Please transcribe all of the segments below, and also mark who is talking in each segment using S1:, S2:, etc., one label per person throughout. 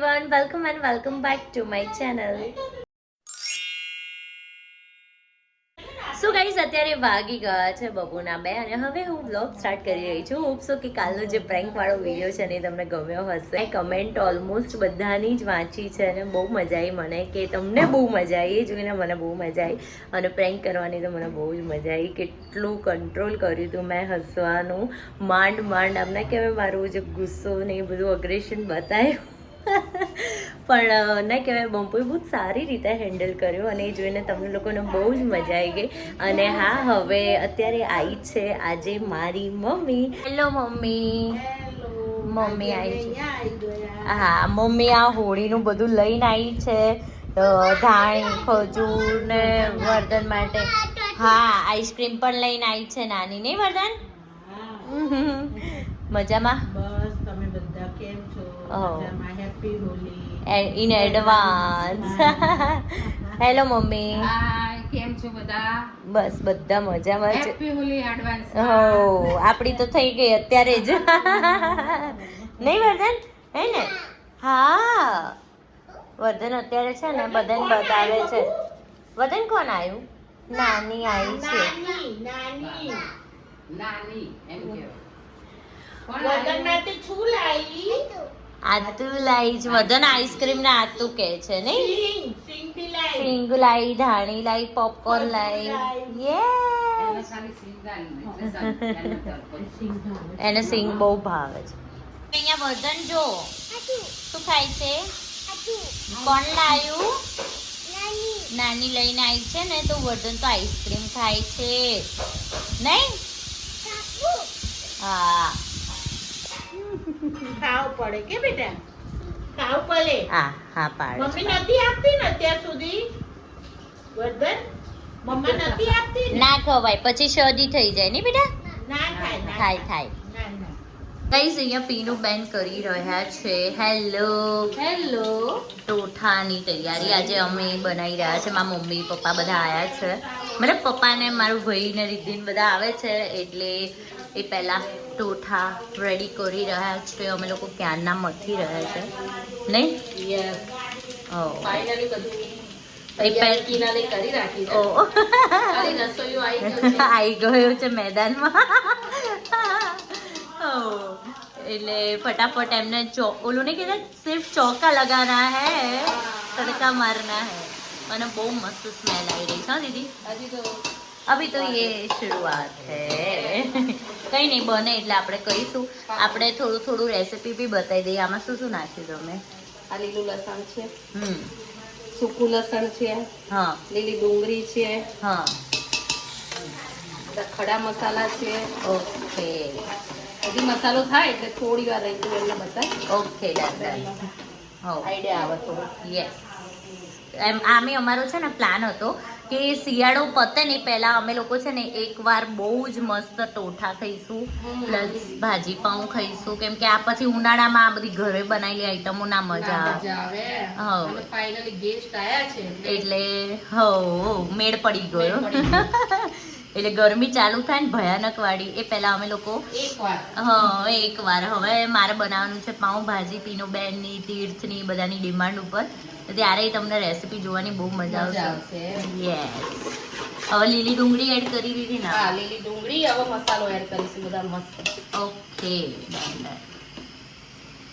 S1: everyone, welcome and welcome back to my channel. So guys અત્યારે વાગી ગયા છે બપોરના 2 અને હવે હું વ્લોગ સ્ટાર્ટ કરી રહી છું. હોપ સો કે કાલનો જે પ્રેન્ક વાળો વિડીયો છે ને તમને ગમ્યો હશે. કમેન્ટ ઓલમોસ્ટ બધાની જ વાંચી છે અને બહુ મજા આવી મને કે તમને બહુ મજા આવી. એ જોઈને મને બહુ મજા આવી અને પ્રેન્ક કરવાની તો મને બહુ જ મજા આવી. કેટલું કંટ્રોલ કર્યું હતું મેં હસવાનું. માંડ આમને કહેવાય મારું જે ગુસ્સો ને એ બધું અગ્રેશન બતાવ્યું પણ ના કહેવાય બમ્પોએ બહુ સારી રીતે હેન્ડલ કર્યું અને એ જોઈને તમને લોકોને બહુ જ મજા આવી ગઈ. અને હા, હવે અત્યારે આવી છે આજે મારી મમ્મી. Hello mummy. મમ્મી આવી છે. હા, મમ્મી આ હોળીનું બધું લઈને આવી છે. ધાણી, ખજૂર ને વર્ધન માટે. હા, આઈસ્ક્રીમ પણ લઈને આવી છે નાની, નહીં વર્ધન? મજામાં?
S2: બસ, તમે બધા કેમ છો? મજામાં? Happy Holi
S1: in advance. Hello mummy.
S2: Hi, કેમ છો બધા?
S1: બસ બધા મજામાં છે.
S2: Happy Holi advance.
S1: હો, આપણી તો થઈ ગઈ અત્યારે જ. નહીં વર્ધન? હે ને? હા, વર્ધન અત્યારે છે ને બધાને બતાવે છે. વર્ધન કોણ આવ્યું? નાની આવી છે.
S2: નાની એમ કે વર્ધન માટે શું લાવી?
S1: આતુ લાઈ છે. વર્ધન આઈસ્ક્રીમ ને આતુ કે છે નહીં? સિંગ લાઈ, ધાણી લાઈ, પોપકોર્ન લાઈ. યસ. એને સિંગ બહુ ભાવે છે. અહીંયા વર્ધન જો શું ખાય છે? કોણ લાયું? નાની લઈને આવી છે ને તો વર્ધન તો આઈસ્ક્રીમ ખાય છે નહીં? હા,
S2: ખાવ પડે કે બેટા? ખાવ પડે.
S1: હા પાડે.
S2: મમ્મી નથી આપતી ને અત્યાર સુધી? વર્ધન મમ્મા નથી આપતી ને?
S1: ના ખવાય, પછી શરદી થઈ જાય ને બેટા?
S2: ના થાય
S1: થાય.
S2: ના ના.
S1: ગાઈઝ અહીંયા પીનું બેન કરી રહ્યા છે. હેલો ટોઠાની તૈયારી આજે અમે બનાવી રહ્યા છે. મારા મમ્મી પપ્પા બધા આવ્યા છે. મતલબ પપ્પાને મારું ભાઈ ને રિદ્ધિન બધા આવે છે એટલે એ પહેલા ટોઠા રેડી કરી રહ્યા છે. અમે લોકો ક્યારના મથી રહ્યા છે નહીં?
S2: યસ, ફાઇનલી બધું
S1: એ પહેલ
S2: કિનારે કરી રાખી છે.
S1: ઓ
S2: ખાલી રસોઈઓ આવી ગયો છે.
S1: આવી ગયો છે મેદાનમાં. એટલે ફટાફટ એમને ઓલું નહીં કહેતા સિર્ફ ચોકા લગાના હૈ, તડકા મારના હૈ. અને બહુ મસ્ત સ્મેલ આવી રહી છે દીદી.
S2: હજી તો
S1: અભી તો ये शुरुआत है. કઈ નહીં બને એટલે આપણે કહીશું. આપણે થોડું રેસીપી બી બતાવી દઈએ. આમાં શું નાખ્યું તમે?
S2: આ લીલું લસણ છે,
S1: હમ,
S2: સૂકું લસણ છે,
S1: હા
S2: લીલી ડુંગળી છે,
S1: હા,
S2: બધા ખડા મસાલા છે.
S1: ઓકે
S2: બધી મસાલો થાય એટલે થોડી વાર રહી ગયું એટલે બતાય.
S1: Okay done. હો
S2: આઈડિયા આવે થોડો.
S1: યસ. એમ આમે અમારો છે ને પ્લાન હતો કે શિયાળો પતે ને પહેલા અમે લોકો છે ને એકવાર બહુ જ મસ્ત ટોઠા ખાઈશું પ્લસ ભાજી પાઉં ખાઈશું, કેમ કે આ પછી ઉનાળામાં આ બધી ઘરે બનાવેલી આઈટમો ના મજા આવે.
S2: આવે. અને ફાઇનલી ગેસ્ટ આયા છે
S1: એટલે મેળ પડી ગયો. એટલે ગરમી ચાલુ થાય ને ભયાનક વાળી એ પહેલા અમે લોકો એકવાર હવે મારે બનાવવાનું છે પાઉંભાજી પીનુબેનની, તીર્થની, બધાની ડિમાન્ડ ઉપર. ત્યારે તમને રેસીપી જોવાની બહુ મજા આવશે. યસ. હવે લીલી ડુંગળી એડ કરી દીધી ને?
S2: હા, લીલી ડુંગળી. હવે મસાલો એડ કરીશું બધા મસ્ત.
S1: ઓકે.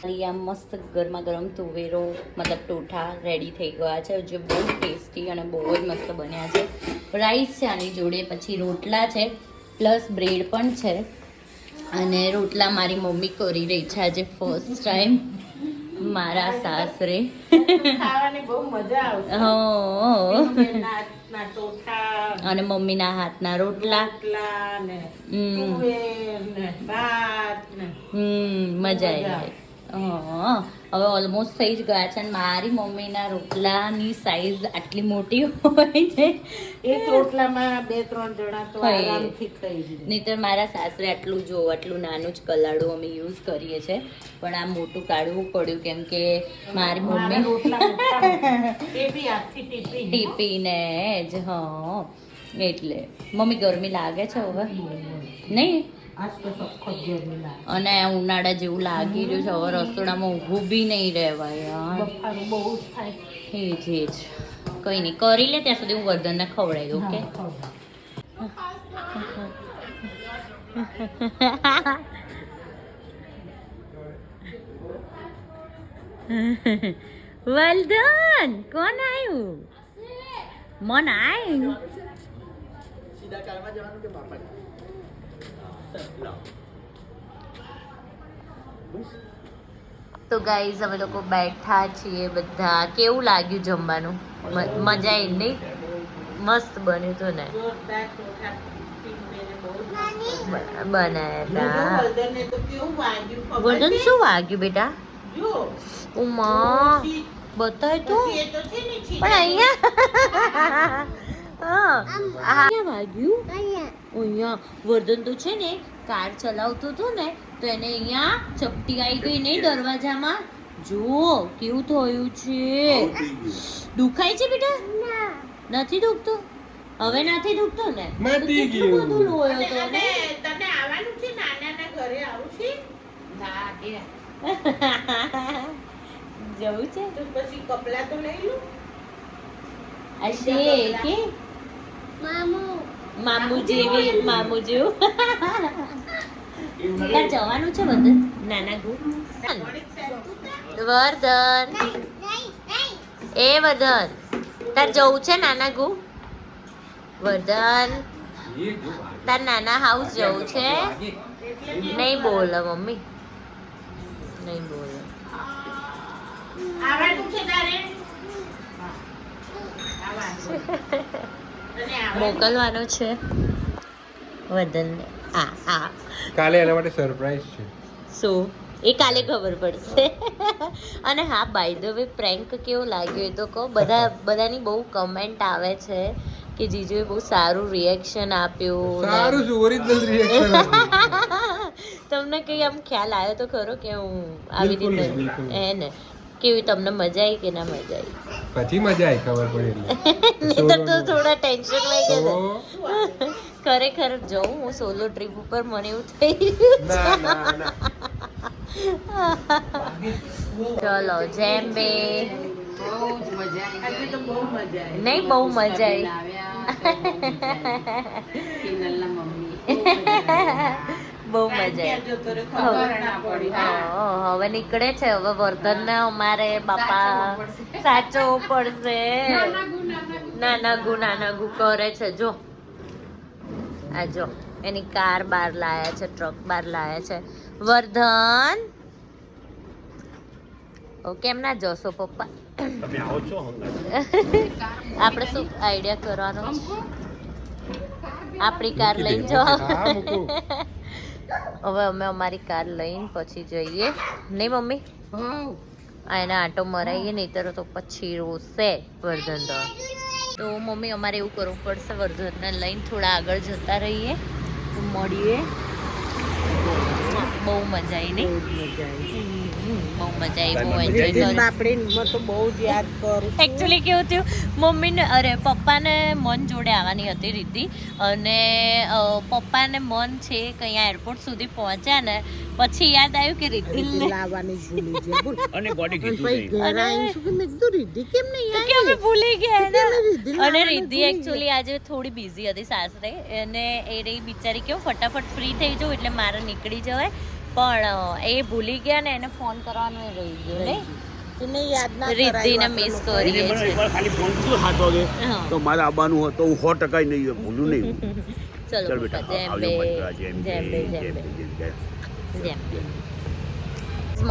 S1: આ મસ્ત ગરમા ગરમ તુવેરો મતલબ ટોઠા રેડી થઈ ગયા છે જે બહુ ટેસ્ટી અને બહુ જ મસ્ત બન્યા છે. રાઈસ છે આની જોડે, પછી રોટલા છે પ્લસ બ્રેડ પણ છે. અને રોટલા મારી મમ્મી કરી રહી છે આજે ફર્સ્ટ ટાઈમ મારા સાસરે.
S2: ખાવાની બહુ મજા આવશે.
S1: અને મમ્મીના હાથના રોટલા મજા આવી. હવે ઓલમોસ્ટ થઈ જ ગયા છે. અને મારી મમ્મીના રોટલાની સાઈઝ આટલી મોટી હોય છે,
S2: એક રોટલામાં 2-3 જણા તો આરામથી ખાઈ લે.
S1: નહીંતર મારા સાસરે આટલું નાનું જ કલાડું અમે યુઝ કરીએ છીએ, પણ આ મોટું કાઢવું પડ્યું કેમ કે મારી મમ્મી ટીપીને જ. એટલે મમ્મી ગરમી લાગે છે હવે નહીં?
S2: આજ તો સખત ગરમી લાગે.
S1: અને ઉનાળા જેવું લાગી રહ્યું છે. હવે રસોડામાં ઊભું બી નહીં રહેવાય યાર.
S2: બફારું બહુ જ થાય.
S1: એ જ કંઈ નહીં, કરી લે ત્યાં સુધી હું વર્ધનને ખવડાવી દઉં. ઓકે.
S2: હા, ખવડાવ.
S1: વર્ધન કોણ આવ્યું? મન આવ્યું. તો ગાઈઝ અમે લોકો બેઠા છીએ બધા. કેવું લાગ્યું જમવાનું? મજા આવી નહીં? મસ્ત બન્યું હતું ને?
S2: જોરદાર ચોખા ટીમ્બેને બહુ જ
S1: બનાયા હતા.
S2: વર્ધનને તો કેવું વાગ્યું ખબર
S1: વર્ધન
S2: છે?
S1: શું વાગ્યું બેટા?
S2: જો
S1: ઉમા
S2: પછી-
S1: બતાય તો.
S2: પછી એ તો છે ને
S1: પણ અહીંયા અહીંયા વાગ્યું. અહીંયા વર્ધન તો છે ને કાર ચલાવતો હતો ને તો એને અહીંયા ચપટી આવી ગઈ નહીં દરવાજામાં. જો કેવું થયું છે. દુખાય છે બેટા? નથી દુખતું? હવે નથી દુખતું ને?
S3: મટી
S1: તો કેટલું
S3: ગયું.
S1: બધું લોયો
S2: અને
S1: તો ને.
S2: તને આવવાનું છે નાનાના ઘરે આવું છે ના બે
S1: જવું છે
S2: તો પછી કપડા તો લઈ લો
S1: આ છે કે મામુ જેવી મામુ જેવું. તાર જવાનું છે વર્ધન? નાના ગુ વર્ધન એ વર્ધન તાર જવું છે નાના ગુ? વર્ધન તાર નાના હાઉસ જવું છે? નહીં બોલે મમ્મી, નહીં બોલે.
S2: આવવાનું છે તારે આવવાનું તને આવવાનું
S1: મોકલવાનો છે વર્ધનને. આ
S3: કાલે એના માટે સરપ્રાઈઝ છે.
S1: શું એ કાલે ખબર પડશે. અને હા બાય ધ વે પ્રેન્ક કેવો લાગ્યો એ તો કહો. બધાની બહુ કમેન્ટ આવે છે કે જીજુએ બહુ સારું રિએક્શન આપ્યું.
S3: સારું છે, ઓરિજિનલ રિએક્શન.
S1: તમને કઈ આમ ખ્યાલ આવ્યો તો ખરો કે હું આવી
S3: બિલકુલ
S1: રીતે
S3: નહીં, બિલકુલ નહીં.
S1: હે ને કેવી તમને મજા આવી કે ના મજા આવી?
S3: પછી મજા આવી ખબર પડી
S1: નહીતર તો થોડા ટેન્શન લઈ ગયા
S3: તો
S1: ખરેખર જઉં હું સોલો ટ્રીપ ઉપર મને એવું થઈ રહ્યું
S3: ના ના ના
S1: ચલો જેમ બે
S2: આજે તો બહુ મજા આવી
S1: નહીં બહુ મજા બહુ મજા આવી.
S2: જતો રે ખબર ના પડી
S1: હવે નીકળે છે. હવે વર્ધનને અમારે બાપા સાચવવું પડશે. નાના ગુ કરે છે. જો આ જો એની કાર બહાર લાયા છે, ટ્રક બહાર લાયા છે. વર્ધન કેમ ના જશો પપ્પા? આપણે શું આઈડિયા કરવાનો છે? આપણી કાર લઈને જાઓ.
S3: હા, મૂકું.
S1: હવે અમે અમારી કાર લઈને પછી જઈએ નહીં મમ્મી? એને આંટો મરાઈએ નહીં તો પછી રોશે વર્ધન. તો મમ્મી અમારે એવું કરવું પડશે, વર્ધનને લઈને થોડા આગળ જતા રહીએ તો મળીએ. બહુ મજા આવી નહીં? બહુ મજા આવી, બહુ એન્જોય કર્યું.
S2: આપણે તો બહુ જ યાદ કરું
S1: એકચ્યુઅલી કેવું થયું મમ્મીને પપ્પાને મન જોડે આવવાની હતી રીતિ. અને પપ્પાને મન છે કે અહીંયા એરપોર્ટ સુધી પહોંચ્યા ને પછી યાદ આવ્યું કે રીતિ
S2: લાવવાની જ ભૂલી ગયા બોલ
S4: અને ગોડી કીધું
S2: પછી
S4: નહીં.
S2: ઘરે આવીશું કે મેં કીધું રીધી કેમ નહીં
S1: તો કે અમે ભૂલી ગયા ને.
S2: રીધિ
S1: અને
S2: લાવવાનું
S1: રીતિ
S2: ભૂલી
S1: એકચ્યુઅલી આજે થોડી બિઝી હતી સાસરે અને એ રહી બિચારી કેવું ફટાફટ ફ્રી થઈ જવું એટલે મારે નીકળી જવાય. પણ એ ભૂલી ગયા ને એને ફોન કરવાનો એ રહી ગયો ને.
S2: એને યાદ ના
S1: રીતિને મિસ કરીએ
S4: એને મને
S1: છીએ.
S4: એકવાર ખાલી ફોન કર્યો 7 વાગે
S1: હા.
S4: તો મારે આવવાનું હતું હું 100% નહીં ભૂલું નહીં.
S1: ચલો
S4: ચાલ બેટા
S1: પપ્પા, જેમ
S4: આવજો
S1: બે
S4: પપ્પા, જેમ બે,
S1: જેમ બે જેમ
S4: જેમ
S1: બે
S4: બે, જેમ બે.
S1: જેમ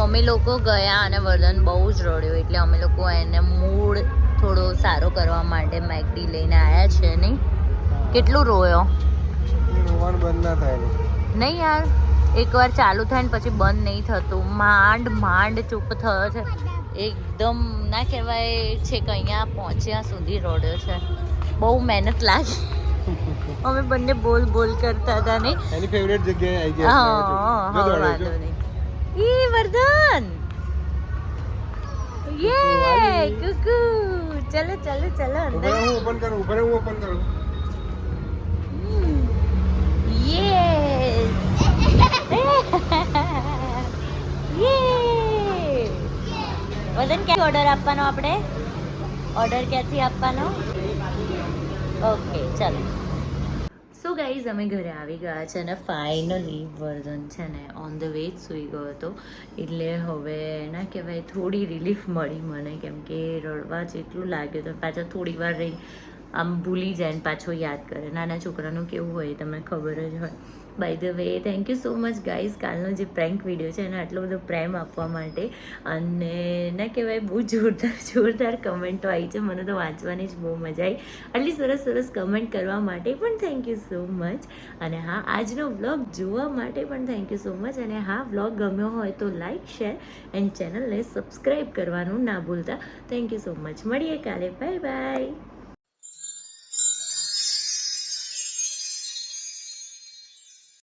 S1: મમ્મી લોકો ગયા અને વર્ધન બહુ જ રડ્યો એટલે અમે લોકો એને મૂડ થોડો સારો કરવા માટે મેકડી લઈને આવ્યા છે. નહીં કેટલું રોયો
S3: રોવાનું બંધ ના થાય ને.
S1: નહીં યાર, એકવાર ચાલુ થાય ને પછી બંધ નહીં થતું. માંડ ચૂપ થયો છે એકદમ. ના કહેવાય છે કે અહીંયા પહોંચ્યા સુધી રડ્યો છે. બહુ મહેનત લાગી. અમે બંને બોલ કરતા હતા નહીં.
S3: એની ફેવરેટ જગ્યાએ આવી ગયા
S1: હા હવે વાંધો નહીં. ઈ વર્ધન યે કુકુ ચલો અંદર.
S3: હું ઓપન કરું
S1: યે વદન ક્યાં ઓર્ડર આપવાનો આપણે ઓર્ડર ક્યાંથી આપવાનો ઓકે ચાલો સો ગાઈઝ અમે ઘરે આવી ગયા છે અને ફાઇનલી વર્ધન છે ને ઓન ધ વે જ સૂઈ ગયો હતો એટલે હવે ના કહેવાય થોડી રિલીફ મળી મને કેમ કે રડવા જેટલું લાગ્યું તો પાછા થોડી વાર રહી આમ ભૂલી જાય ને પાછો યાદ કરે નાના છોકરાનું કેવું હોય તમને ખબર જ હોય by the way thank you so much guys કાલનો જે પ્રેન્ક વિડીયો છે એને આટલો બધો પ્રેમ આપવા માટે અને ના કહેવાય બહુ જોરદાર કમેન્ટો આવી છે મને તો વાંચવાની જ બહુ મજા આવી આટલી સરસ સરસ કમેન્ટ કરવા માટે પણ થેન્ક યુ સો મચ અને હા આજનો વ્લોગ જોવા માટે પણ થેન્ક યુ સો મચ અને હા વ્લોગ ગમ્યો હોય તો લાઈક શેર એન્ડ ચેનલને સબસ્ક્રાઈબ કરવાનું ના ભૂલતા થેન્ક યુ સો મચ મળીએ કાલે બાય બાય